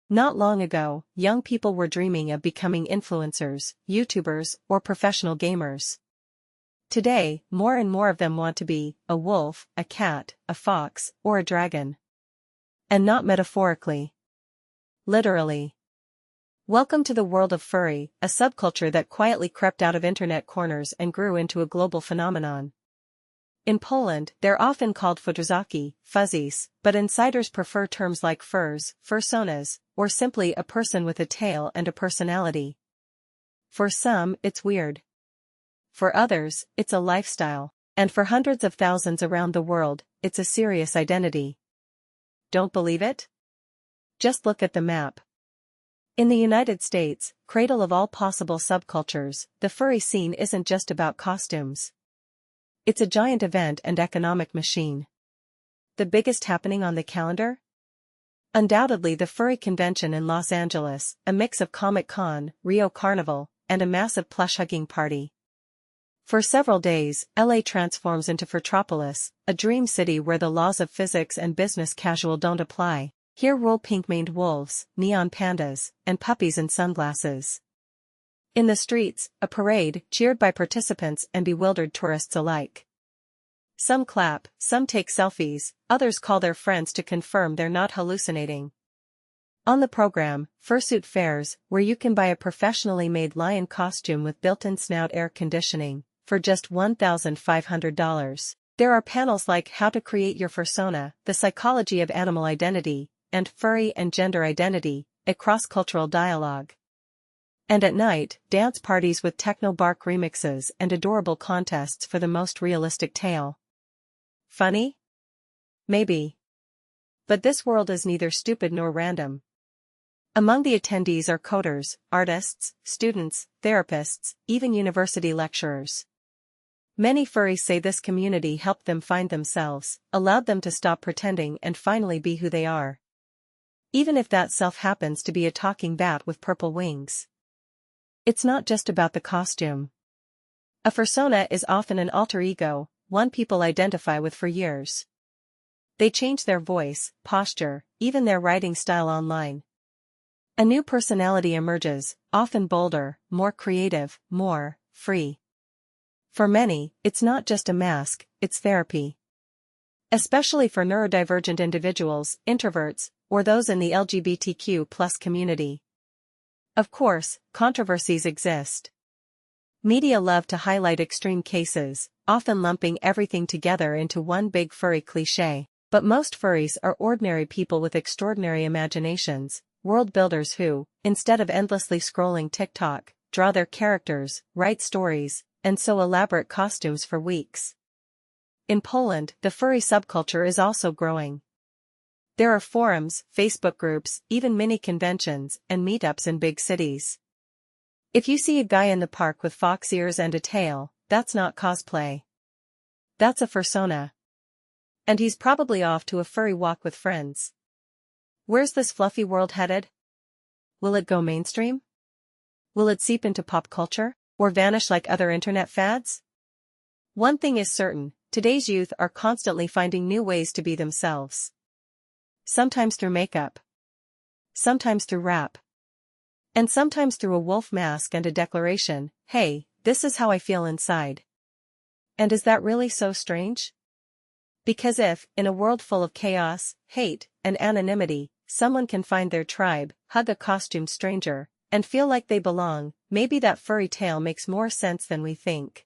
Not long ago, young people were dreaming of becoming influencers, YouTubers, or professional gamers. Today, more and more of them want to be a wolf, a cat, a fox, or a dragon. And not metaphorically. Literally. Welcome to the world of furry, a subculture that quietly crept out of internet corners and grew into a global phenomenon. In Poland, they're often called futrzaki, fuzzies, but insiders prefer terms like furs, fursonas, or simply a person with a tail and a personality. For some, it's weird. For others, it's a lifestyle, and for hundreds of thousands around the world, it's a serious identity. Don't believe it? Just look at the map. In the United States, cradle of all possible subcultures, the furry scene isn't just about costumes. It's a giant event and economic machine. The biggest happening on the calendar? Undoubtedly the furry convention in Los Angeles, a mix of Comic-Con, Rio Carnival, and a massive plush-hugging party. For several days, LA transforms into Furtropolis, a dream city where the laws of physics and business casual don't apply. Here rule pink-maned wolves, neon pandas, and puppies in sunglasses. In the streets, a parade, cheered by participants and bewildered tourists alike. Some clap, some take selfies, others call their friends to confirm they're not hallucinating. On the program, fursuit fairs, where you can buy a professionally made lion costume with built-in snout air conditioning, for just $1,500. There are panels like How to Create Your Fursona, The Psychology of Animal Identity, and Furry and Gender Identity, a cross-cultural dialogue. And at night, dance parties with techno-bark remixes and adorable contests for the most realistic tale. Funny? Maybe. But this world is neither stupid nor random. Among the attendees are coders, artists, students, therapists, even university lecturers. Many furries say this community helped them find themselves, allowed them to stop pretending and finally be who they are. Even if that self happens to be a talking bat with purple wings. It's not just about the costume. A fursona is often an alter ego, one people identify with for years. They change their voice, posture, even their writing style online. A new personality emerges, often bolder, more creative, more free. For many, it's not just a mask, it's therapy. Especially for neurodivergent individuals, introverts, or those in the LGBTQ+ community. Of course, controversies exist. Media love to highlight extreme cases, often lumping everything together into one big furry cliché. But most furries are ordinary people with extraordinary imaginations, world builders who, instead of endlessly scrolling TikTok, draw their characters, write stories, and sew elaborate costumes for weeks. In Poland, the furry subculture is also growing. There are forums, Facebook groups, even mini conventions, and meetups in big cities. If you see a guy in the park with fox ears and a tail, that's not cosplay. That's a fursona. And he's probably off to a furry walk with friends. Where's this fluffy world headed? Will it go mainstream? Will it seep into pop culture, or vanish like other internet fads? One thing is certain, today's youth are constantly finding new ways to be themselves. Sometimes through makeup. Sometimes through rap. And sometimes through a wolf mask and a declaration, hey, this is how I feel inside. And is that really so strange? Because if, in a world full of chaos, hate, and anonymity, someone can find their tribe, hug a costumed stranger, and feel like they belong, maybe that furry tale makes more sense than we think.